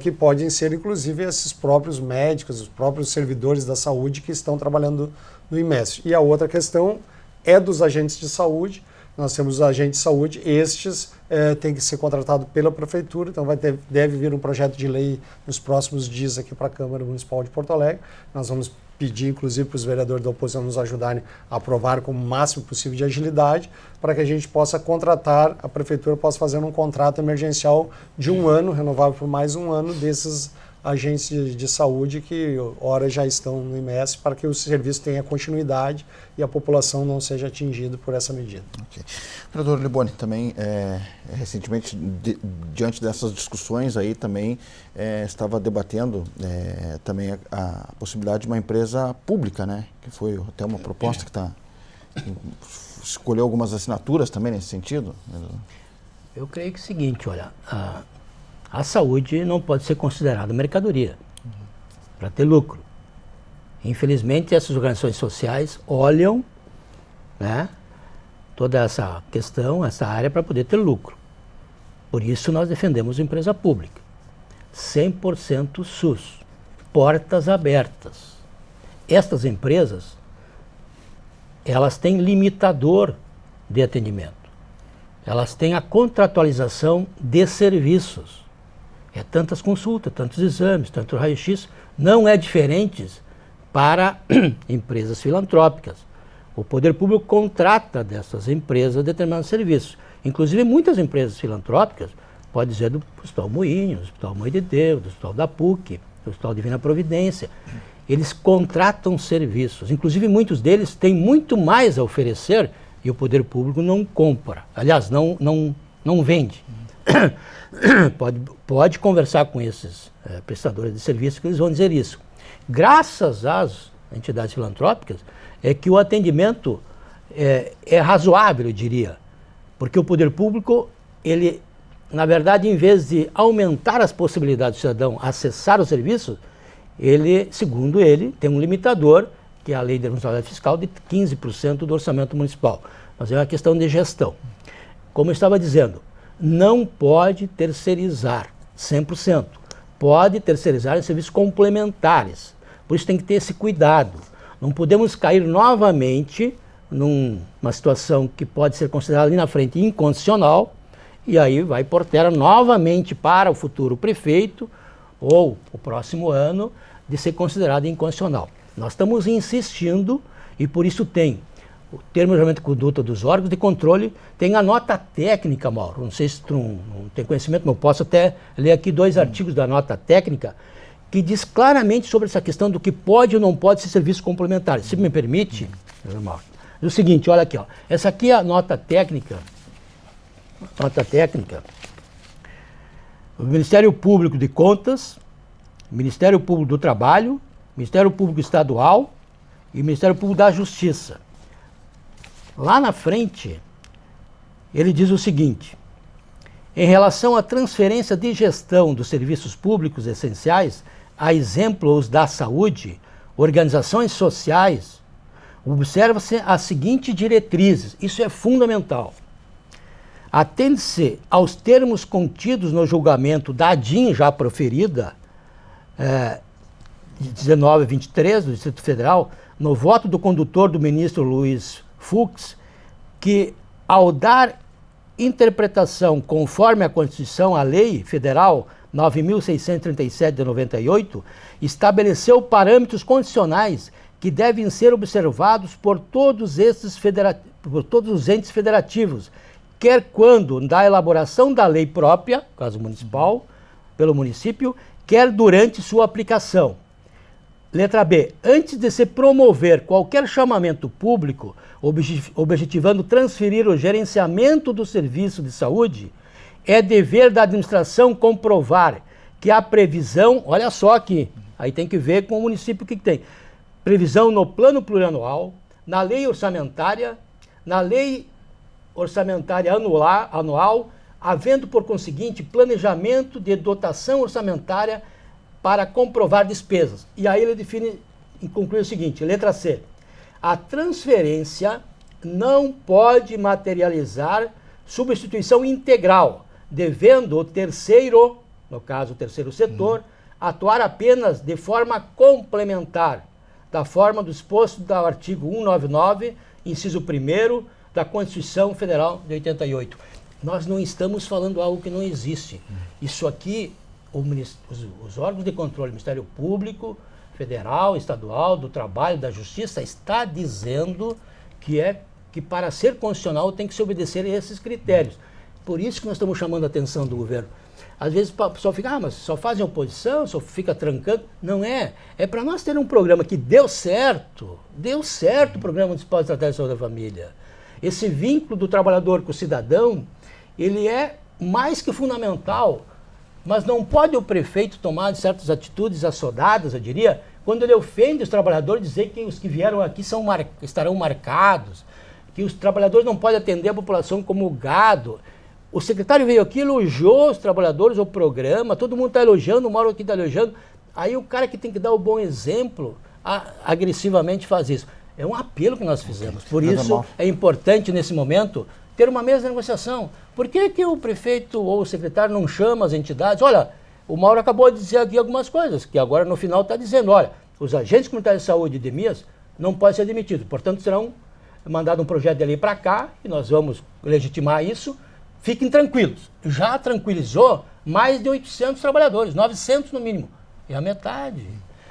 que podem ser, inclusive, esses próprios médicos, os próprios servidores da saúde que estão trabalhando no IMESF. E a outra questão é dos agentes de saúde. Nós temos os agentes de saúde, estes têm que ser contratados pela Prefeitura, então deve vir um projeto de lei nos próximos dias aqui para a Câmara Municipal de Porto Alegre. Nós vamos pedir, inclusive, para os vereadores da oposição nos ajudarem a aprovar com o máximo possível de agilidade, para que a gente possa contratar, a Prefeitura possa fazer um contrato emergencial de 1 ano, renovável por mais 1 ano, desses agentes de saúde que, ora, já estão no IMESF, para que o serviço tenha continuidade e a população não seja atingida por essa medida. Okay. Vereador Liboni, também, recentemente, diante dessas discussões aí, também estava debatendo também a possibilidade de uma empresa pública, né? Que foi até uma proposta que escolheu algumas assinaturas também nesse sentido. Eu creio que é o seguinte, olha, a saúde não pode ser considerada mercadoria para ter lucro. Infelizmente, essas organizações sociais olham, né, toda essa questão, essa área, para poder ter lucro. Por isso, nós defendemos a empresa pública. 100% SUS. Portas abertas. Estas empresas, elas têm limitador de atendimento. Elas têm a contratualização de serviços. É tantas consultas, tantos exames, tanto raio-x. Não é diferente para empresas filantrópicas. O poder público contrata dessas empresas determinados serviços. Inclusive, muitas empresas filantrópicas, pode dizer do Hospital Moinhos, do Hospital Mãe de Deus, do Hospital da PUC, do Hospital Divina Providência. Eles contratam serviços. Inclusive, muitos deles têm muito mais a oferecer e o poder público não compra. Aliás, não vende. Pode conversar com esses prestadores de serviço que eles vão dizer isso. Graças às entidades filantrópicas é que o atendimento é razoável, eu diria, porque o poder público, ele, na verdade, em vez de aumentar as possibilidades do cidadão acessar os serviços, ele, segundo ele, tem um limitador, que é a lei de responsabilidade fiscal, de 15% do orçamento municipal. Mas é uma questão de gestão. Como eu estava dizendo, não pode terceirizar 100%. Pode terceirizar em serviços complementares. Por isso tem que ter esse cuidado. Não podemos cair novamente numa situação que pode ser considerada ali na frente inconstitucional, e aí vai por terra novamente para o futuro prefeito ou o próximo ano de ser considerado inconstitucional. Nós estamos insistindo e por isso tem o termo de regulamento de conduta dos órgãos de controle, tem a nota técnica, Mauro. Não sei se tu não tem conhecimento, mas eu posso até ler aqui 2 artigos da nota técnica que diz claramente sobre essa questão do que pode ou não pode ser serviços complementares. Se me permite, Mauro, é o seguinte, olha aqui, ó. Essa aqui é a nota técnica. Nota técnica. O Ministério Público de Contas, Ministério Público do Trabalho, Ministério Público Estadual e Ministério Público da Justiça. Lá na frente, ele diz o seguinte: em relação à transferência de gestão dos serviços públicos essenciais, a exemplo os da saúde, organizações sociais, observa-se as seguintes diretrizes. Isso é fundamental. Atende-se aos termos contidos no julgamento da ADIM já proferida, de 19/23 do Distrito Federal, no voto do condutor do ministro Luiz Fux, que ao dar interpretação conforme a Constituição, a Lei Federal 9.637 de 98, estabeleceu parâmetros condicionais que devem ser observados por todos os entes federativos, quer quando da elaboração da lei própria, caso municipal, pelo município, quer durante sua aplicação. Letra B. Antes de se promover qualquer chamamento público, objetivando transferir o gerenciamento do serviço de saúde, é dever da administração comprovar que a previsão, olha só aqui, aí tem que ver com o município que tem, previsão no plano plurianual, na lei orçamentária, anual, havendo por conseguinte planejamento de dotação orçamentária para comprovar despesas. E aí ele define e conclui o seguinte, letra C. A transferência não pode materializar substituição integral, devendo o terceiro, no caso o terceiro setor, atuar apenas de forma complementar, da forma do disposto do artigo 199, inciso 1º, da Constituição Federal de 88. Nós não estamos falando algo que não existe. Isso aqui, os órgãos de controle, Ministério Público, Federal, Estadual, do Trabalho, da Justiça, está dizendo que para ser constitucional tem que se obedecer a esses critérios. Por isso que nós estamos chamando a atenção do governo. Às vezes o pessoal fica, mas só fazem oposição, só fica trancando. Não é. É para nós ter um programa que deu certo o Programa Municipal de Estratégia de Saúde da Família. Esse vínculo do trabalhador com o cidadão, ele é mais que fundamental, mas não pode o prefeito tomar certas atitudes assodadas, eu diria, quando ele ofende os trabalhadores, dizer que os que vieram aqui estarão marcados, que os trabalhadores não podem atender a população como gado. O secretário veio aqui, elogiou os trabalhadores, o programa, todo mundo está elogiando, o Mauro aqui está elogiando. Aí o cara que tem que dar o bom exemplo, agressivamente faz isso. É um apelo que nós fizemos. Por isso é importante, nesse momento, ter uma mesa de negociação. Por que o prefeito ou o secretário não chama as entidades? Olha, o Mauro acabou de dizer aqui algumas coisas, que agora no final está dizendo, olha, os agentes comunitários de saúde de DEMIAS não podem ser demitidos. Portanto, serão mandados um projeto de lei para cá, e nós vamos legitimar isso. Fiquem tranquilos. Já tranquilizou mais de 800 trabalhadores, 900 no mínimo. É a metade.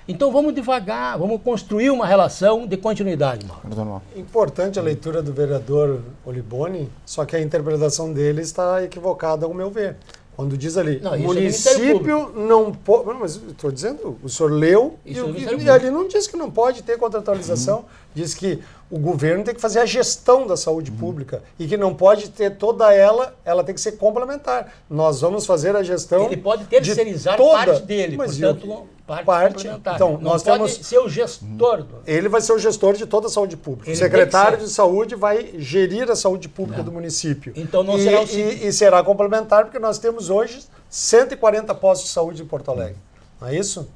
Então vamos devagar, vamos construir uma relação de continuidade, Mauro. Importante a leitura do vereador Oliboni, só que a interpretação dele está equivocada, ao meu ver. Quando diz ali, o município não pode... Não, mas estou dizendo, o senhor leu e ali não diz que não pode ter contratualização, diz que o governo tem que fazer a gestão da saúde pública e que não pode ter toda ela tem que ser complementar. Nós vamos fazer a gestão. Ele pode terceirizar parte dele, portanto, parte complementar. Então, não nós pode ser o gestor. Ele vai ser o gestor de toda a saúde pública. O secretário de saúde vai gerir a saúde pública do município. Então não será e será complementar, porque nós temos hoje 140 postos de saúde em Porto Alegre. Não é isso?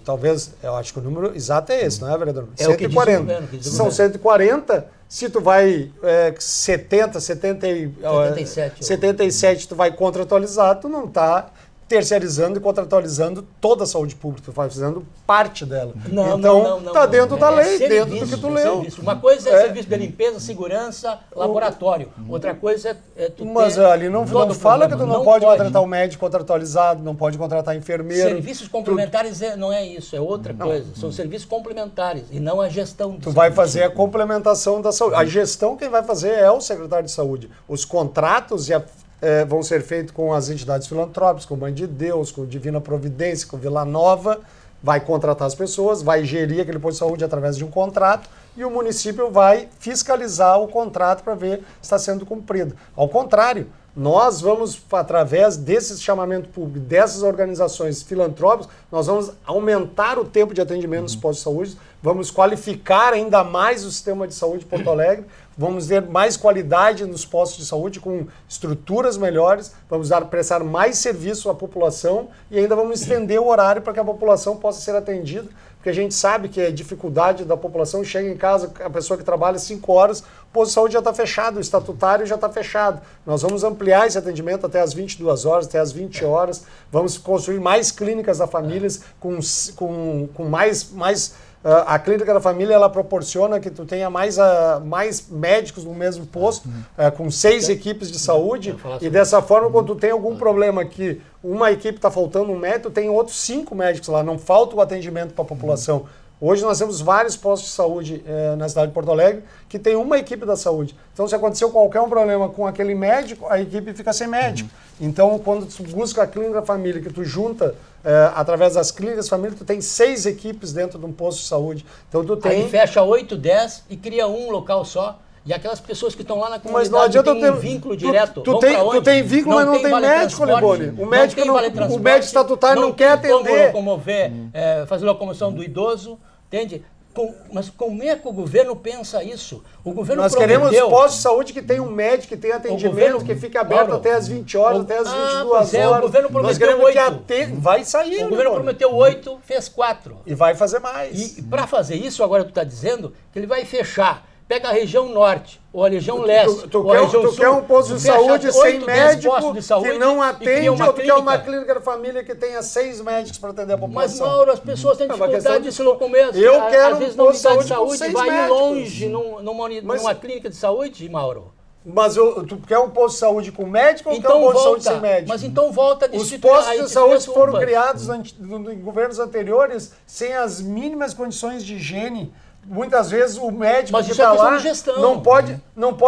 Talvez, eu acho que o número exato é esse, não é, vereador? É 140. São 140, se tu vai 77, tu vai contratualizar, tu não está terceirizando e contratualizando toda a saúde pública, tu vai fazendo parte dela. Então, está dentro da lei, dentro do que tu leu. Uma coisa é serviço de limpeza, segurança, laboratório. Outra coisa é tu Mas ali não fala que tu não pode contratar um médico contratualizado, não pode contratar enfermeiro. Serviços complementares não é isso, é outra coisa. São serviços complementares e não a gestão. Tu vai fazer a complementação da saúde. A gestão quem vai fazer é o secretário de saúde. Os contratos vão ser feitos com as entidades filantrópicas, com o Mãe de Deus, com Divina Providência, com Vila Nova, vai contratar as pessoas, vai gerir aquele posto de saúde através de um contrato e o município vai fiscalizar o contrato para ver se está sendo cumprido. Ao contrário, nós vamos, através desse chamamento público, dessas organizações filantrópicas, nós vamos aumentar o tempo de atendimento nos postos de saúde, vamos qualificar ainda mais o sistema de saúde de Porto Alegre, vamos ter mais qualidade nos postos de saúde, com estruturas melhores, vamos prestar mais serviço à população e ainda vamos estender o horário para que a população possa ser atendida, porque a gente sabe que a dificuldade da população, chega em casa, a pessoa que trabalha 5 horas, o posto de saúde já está fechado, o estatutário já está fechado. Nós vamos ampliar esse atendimento até as 22 horas, até as 20 horas, vamos construir mais clínicas da família com mais a clínica da família, ela proporciona que tu tenha mais médicos no mesmo posto, com 6 equipes de saúde, e dessa forma, quando tu tem algum problema aqui, uma equipe está faltando um médico, tem outros 5 médicos lá, não falta o atendimento para a população. Hoje nós temos vários postos de saúde na cidade de Porto Alegre que tem uma equipe da saúde. Então, se aconteceu qualquer um problema com aquele médico, a equipe fica sem médico. Então, quando tu busca a clínica família, que tu junta através das clínicas família, tu tem 6 equipes dentro de um posto de saúde. Então, tu tem... Aí fecha 8, 10 e cria um local só. E aquelas pessoas que estão lá na comunidade mas não adianta têm um vínculo direto. Tu tem vínculo, mas não tem médico, Liboni. O médico estatutário não quer atender. Não tem como locomover, fazer locomoção do idoso, entende? Mas como é que o governo pensa isso? O governo Nós queremos postos de saúde que tem um médico, que tem atendimento, que fica aberto até as 20 horas, até as 22 horas. O governo prometeu 8. Vai sair, o governo prometeu 8, fez 4. E vai fazer mais. E para fazer isso, agora tu está dizendo que ele vai fechar. Pega a região norte, ou a região leste, ou a região sul. Tu quer um posto de saúde sem médico que não atende, ou tu quer uma clínica de família que tenha 6 médicos para atender a população? Mas, Mauro, as pessoas têm dificuldade de se locomover. Eu quero às vezes, um posto de saúde com 6 vai médicos. longe numa clínica de saúde, Mauro. Mas tu quer um posto de saúde com médico ou então quer um posto de saúde sem médico? Mas então volta a Os postos de saúde foram criados em governos anteriores sem as mínimas condições de higiene. Muitas vezes o médico que está lá não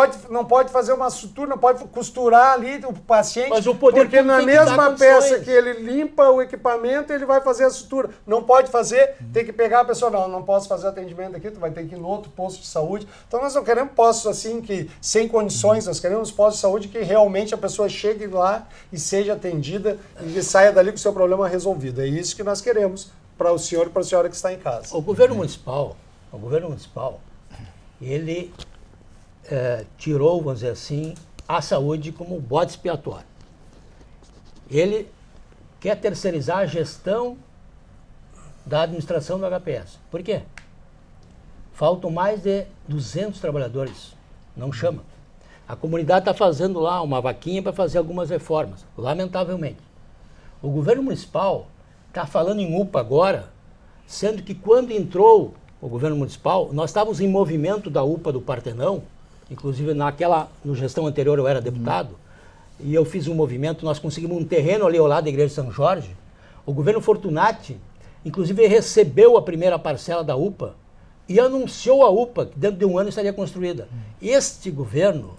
pode fazer uma sutura, não pode costurar ali o paciente, porque na mesma peça que ele limpa o equipamento, ele vai fazer a sutura. Não pode fazer, tem que pegar a pessoa, não posso fazer atendimento aqui, tu vai ter que ir no outro posto de saúde. Então nós não queremos postos assim, que sem condições, nós queremos postos de saúde que realmente a pessoa chegue lá e seja atendida e saia dali com o seu problema resolvido. É isso que nós queremos para o senhor e para a senhora que está em casa. O governo municipal, ele tirou, vamos dizer assim, a saúde como bode expiatório. Ele quer terceirizar a gestão da administração do HPS. Por quê? Faltam mais de 200 trabalhadores. Não chama. A comunidade está fazendo lá uma vaquinha para fazer algumas reformas, lamentavelmente. O governo municipal está falando em UPA agora, sendo que quando entrou o governo municipal, nós estávamos em movimento da UPA do Partenão, inclusive no gestão anterior eu era deputado, e eu fiz um movimento, nós conseguimos um terreno ali ao lado da igreja de São Jorge. O governo Fortunati, inclusive, recebeu a primeira parcela da UPA e anunciou a UPA, que dentro de um ano estaria construída. Este governo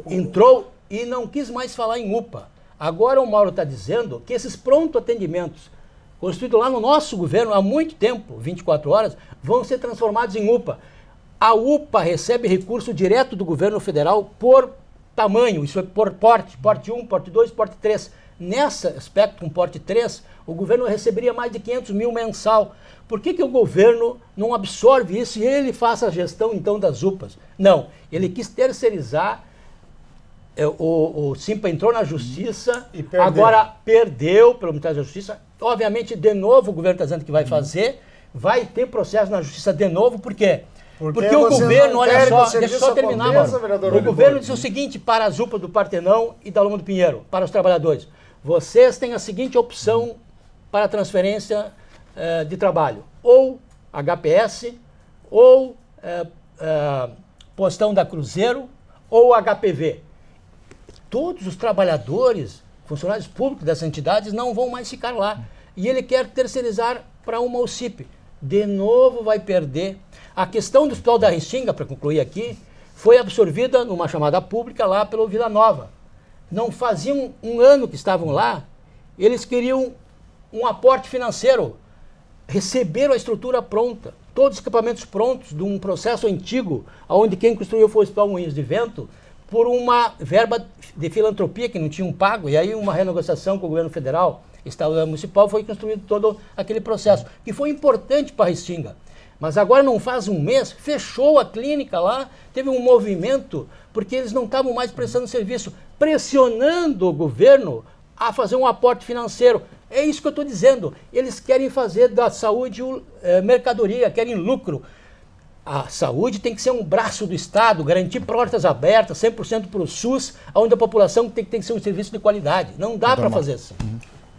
entrou e não quis mais falar em UPA. Agora o Mauro está dizendo que esses pronto atendimentos construídos lá no nosso governo há muito tempo, 24 horas, vão ser transformados em UPA. A UPA recebe recurso direto do governo federal por tamanho, isso é por porte 1, porte 2, porte 3. Nesse aspecto, com porte 3, o governo receberia mais de 500 mil mensal. Por que o governo não absorve isso e ele faça a gestão, então, das UPAs? Não, ele quis terceirizar. O Simpa entrou na justiça, agora perdeu pelo Ministério da Justiça. Obviamente, de novo, o governo está dizendo que vai fazer, vai ter processo na justiça de novo, por quê? Porque o governo, olha só, deixa eu só terminar, mano. O governo disse o seguinte para as UPAs do Partenão e da Loma do Pinheiro, para os trabalhadores: vocês têm a seguinte opção para transferência de trabalho, ou HPS, ou postão da Cruzeiro, ou HPV. Todos os trabalhadores, funcionários públicos dessas entidades não vão mais ficar lá. E ele quer terceirizar para uma OCIP. De novo vai perder. A questão do Hospital da Restinga, para concluir aqui, foi absorvida numa chamada pública lá pelo Vila Nova. Não faziam um ano que estavam lá, eles queriam um aporte financeiro. Receberam a estrutura pronta, todos os equipamentos prontos de um processo antigo, onde quem construiu foi o Hospital Moinhos de Vento, por uma verba de filantropia que não tinham pago, e aí uma renegociação com o governo federal, estado municipal, foi construído todo aquele processo, que foi importante para a Restinga. Mas agora não faz um mês, fechou a clínica lá, teve um movimento, porque eles não estavam mais prestando serviço, pressionando o governo a fazer um aporte financeiro. É isso que eu estou dizendo, eles querem fazer da saúde mercadoria, querem lucro. A saúde tem que ser um braço do Estado, garantir portas abertas, 100% para o SUS, onde a população tem que ser um serviço de qualidade. Não dá para fazer isso.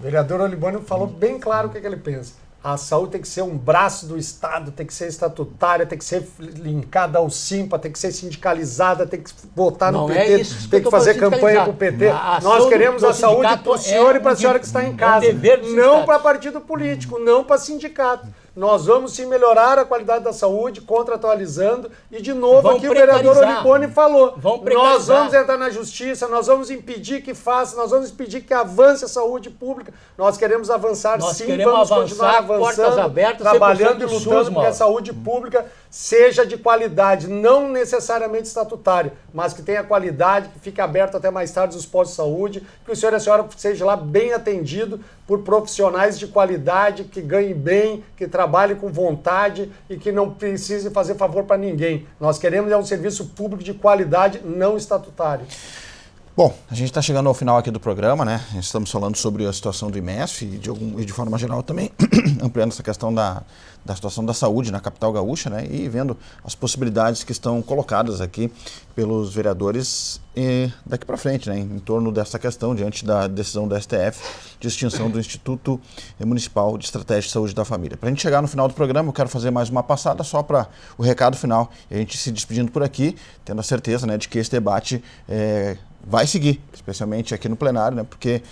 O vereador Olibone falou bem claro o que ele pensa. A saúde tem que ser um braço do Estado, tem que ser estatutária, tem que ser linkada ao Simpa, tem que ser sindicalizada, tem que votar no PT, tem que fazer campanha para o PT. Nós queremos a saúde para o senhor e para a senhora que está em casa. Não para partido político, não para sindicato. nós vamos sim melhorar a qualidade da saúde, contratualizando, e de novo Vão aqui o vereador precarizar. Oliboni falou, Vão precarizar. nós vamos entrar na justiça, nós vamos impedir que faça, nós vamos impedir que avance a saúde pública, nós queremos avançar Nós sim, queremos vamos avançar, continuar portas avançando, abertas, trabalhando 100% e do SUS, lutando para que a Mauro. saúde pública seja de qualidade, não necessariamente estatutária, mas que tenha qualidade, que fique aberto até mais tarde os postos de saúde, que o senhor e a senhora seja lá bem atendido por profissionais de qualidade, que ganhem bem, que trabalhem com vontade e que não precisem fazer favor para ninguém. Nós queremos um serviço público de qualidade, não estatutário. Bom, a gente está chegando ao final aqui do programa, né? Estamos falando sobre a situação do IMESF e de forma geral também ampliando essa questão da situação da saúde na capital gaúcha, né? E vendo as possibilidades que estão colocadas aqui pelos vereadores daqui para frente, né? Em torno dessa questão, diante da decisão da STF de extinção do Instituto Municipal de Estratégia de Saúde da Família. Para a gente chegar no final do programa, eu quero fazer mais uma passada só para o recado final e a gente se despedindo por aqui, tendo a certeza, né, de que esse debate vai seguir, especialmente aqui no plenário, né, porque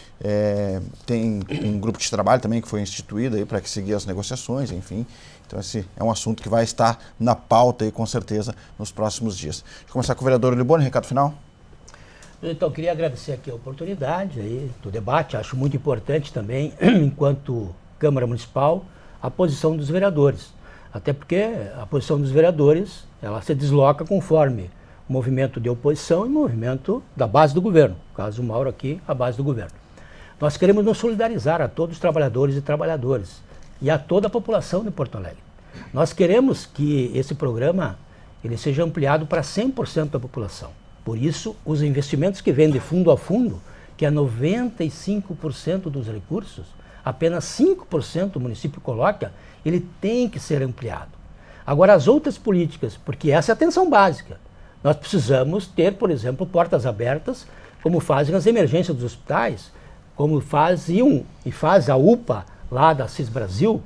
tem um grupo de trabalho também que foi instituído aí para que seguir as negociações, enfim. Então esse é um assunto que vai estar na pauta aí, com certeza, nos próximos dias. Deixa eu começar com o vereador Oliboni, recado final. Então, queria agradecer aqui a oportunidade aí do debate. Acho muito importante também, enquanto Câmara Municipal, a posição dos vereadores. Até porque a posição dos vereadores, ela se desloca conforme o movimento de oposição e o movimento da base do governo. No caso, o Mauro aqui, a base do governo. Nós queremos nos solidarizar a todos os trabalhadores e trabalhadoras e a toda a população de Porto Alegre. Nós queremos que esse programa ele seja ampliado para 100% da população. Por isso, os investimentos que vêm de fundo a fundo, que é 95% dos recursos, apenas 5% o município coloca, ele tem que ser ampliado. Agora, as outras políticas, porque essa é a atenção básica, nós precisamos ter, por exemplo, portas abertas, como fazem as emergências dos hospitais, como faziam e faz a UPA lá da CIS Brasil,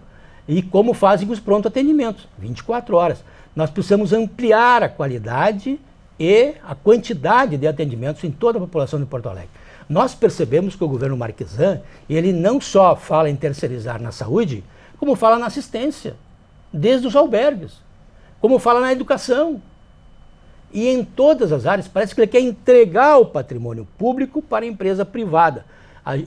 e como fazem os pronto-atendimentos, 24 horas. Nós precisamos ampliar a qualidade e a quantidade de atendimentos em toda a população de Porto Alegre. Nós percebemos que o governo Marquesan, ele não só fala em terceirizar na saúde, como fala na assistência, desde os albergues, como fala na educação. E em todas as áreas, parece que ele quer entregar o patrimônio público para a empresa privada,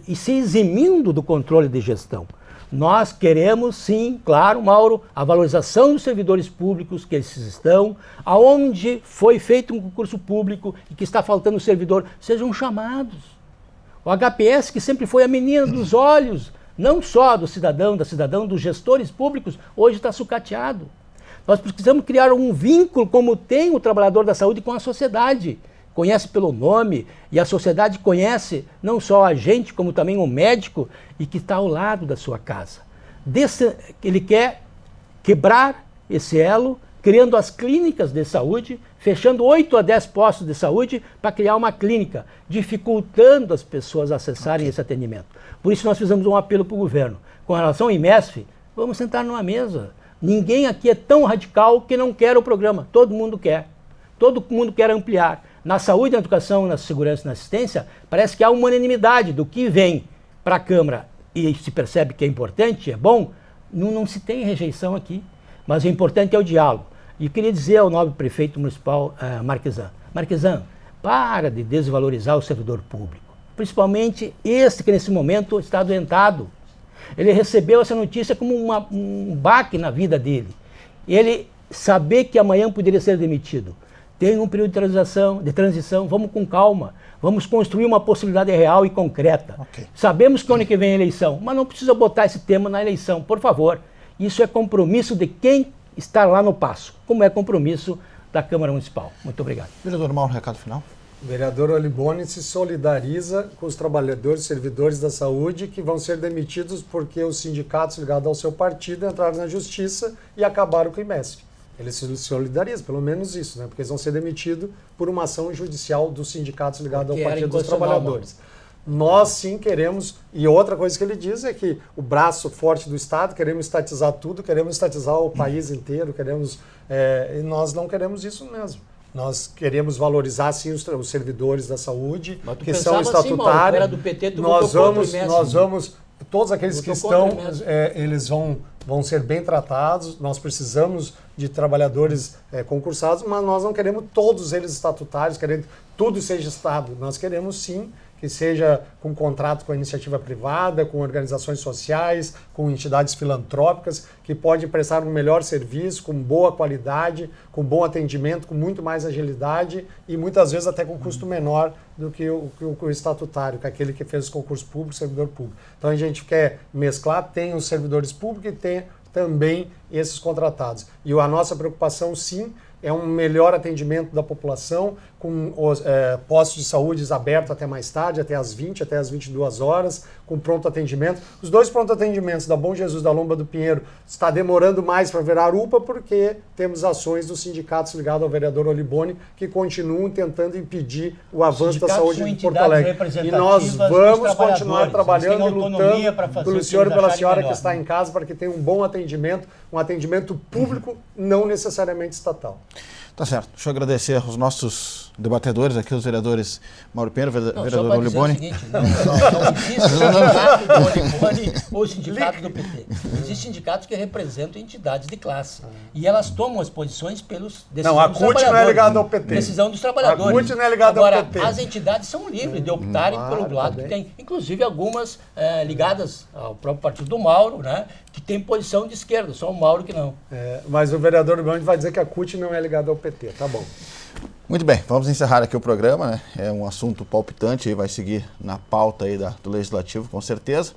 e se eximindo do controle de gestão. Nós queremos, sim, claro, Mauro, a valorização dos servidores públicos que eles estão, aonde foi feito um concurso público e que está faltando servidor, sejam chamados. O HPS, que sempre foi a menina dos olhos, não só do cidadão, da cidadã, dos gestores públicos, hoje está sucateado. Nós precisamos criar um vínculo, como tem o trabalhador da saúde, com a sociedade. Conhece pelo nome, e a sociedade conhece não só a gente, como também o médico, e que está ao lado da sua casa. Ele quer quebrar esse elo, criando as clínicas de saúde, fechando 8 a 10 postos de saúde para criar uma clínica, dificultando as pessoas a acessarem esse atendimento. Por isso nós fizemos um apelo para o governo. Com relação ao IMESF, vamos sentar numa mesa. Ninguém aqui é tão radical que não quer o programa. Todo mundo quer. Todo mundo quer ampliar. Na saúde, na educação, na segurança e na assistência, parece que há uma unanimidade do que vem para a Câmara e se percebe que é importante, é bom, não se tem rejeição aqui. Mas o importante é o diálogo. E eu queria dizer ao nobre prefeito municipal Marquesan, Marquesan, para de desvalorizar o servidor público. Principalmente esse que nesse momento está adoentado. Ele recebeu essa notícia como um baque na vida dele. Ele saber que amanhã poderia ser demitido. Tem um período de transição, vamos com calma, vamos construir uma possibilidade real e concreta. Okay. Sabemos que ano que vem é eleição, mas não precisa botar esse tema na eleição, por favor. Isso é compromisso de quem está lá no passo, como é compromisso da Câmara Municipal. Muito obrigado. Vereador Mauro, recado final. O vereador Oliboni se solidariza com os trabalhadores e servidores da saúde que vão ser demitidos porque os sindicatos ligados ao seu partido entraram na justiça e acabaram com o IMESF. Ele se solidariza, pelo menos isso, né? Porque eles vão ser demitidos por uma ação judicial dos sindicatos ligados ao Partido dos Trabalhadores. Nós sim queremos, e outra coisa que ele diz é que o braço forte do Estado, queremos estatizar tudo, queremos estatizar o país inteiro, e nós não queremos isso mesmo. Nós queremos valorizar sim os servidores da saúde, que são estatutários. Assim, Mauro, do PT, nós vamos todos aqueles que estão, eles vão ser bem tratados. Nós precisamos de trabalhadores concursados, mas nós não queremos todos eles estatutários, querendo tudo seja Estado. Nós queremos sim que seja com contrato com a iniciativa privada, com organizações sociais, com entidades filantrópicas, que podem prestar um melhor serviço, com boa qualidade, com bom atendimento, com muito mais agilidade e muitas vezes até com custo menor do que o estatutário, que é aquele que fez o concurso público, servidor público. Então a gente quer mesclar, tem os servidores públicos e tem também esses contratados. E a nossa preocupação, sim, é um melhor atendimento da população, com os postos de saúde abertos até mais tarde, até às 20, até às 22 horas, com pronto atendimento. Os 2 pronto atendimentos da Bom Jesus da Lomba do Pinheiro está demorando mais para virar UPA porque temos ações dos sindicatos ligados ao vereador Oliboni que continuam tentando impedir o avanço da saúde em Porto Alegre. E nós vamos continuar trabalhando e lutando pelo senhor e pela senhora que está em casa para que tenha um bom atendimento, um atendimento público, não necessariamente estatal. Tá certo. Deixa eu agradecer aos nossos debatedores aqui, os vereadores Mauro Pinheiro, vereador Oliboni. Não existe sindicato do Oliboni ou sindicato do PT. Existem sindicatos que representam entidades de classe. E elas tomam as posições pelos decisão dos trabalhadores. Não, a CUT não é ligada ao PT. Decisão dos trabalhadores. A CUT não é ligada ao PT. Agora, as entidades são livres de optarem pelo lado que tem. Inclusive algumas ligadas ao próprio partido do Mauro, né? Que tem posição de esquerda, só o Mauro que não. Mas o vereador Oliboni vai dizer que a CUT não é ligada ao PT, tá bom. Muito bem, vamos encerrar aqui o programa, né? É um assunto palpitante e vai seguir na pauta aí do Legislativo, com certeza.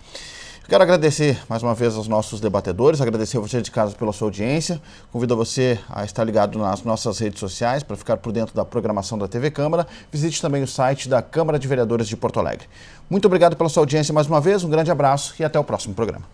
Quero agradecer mais uma vez aos nossos debatedores, agradecer a você de casa pela sua audiência. Convido você a estar ligado nas nossas redes sociais para ficar por dentro da programação da TV Câmara. Visite também o site da Câmara de Vereadores de Porto Alegre. Muito obrigado pela sua audiência mais uma vez, um grande abraço e até o próximo programa.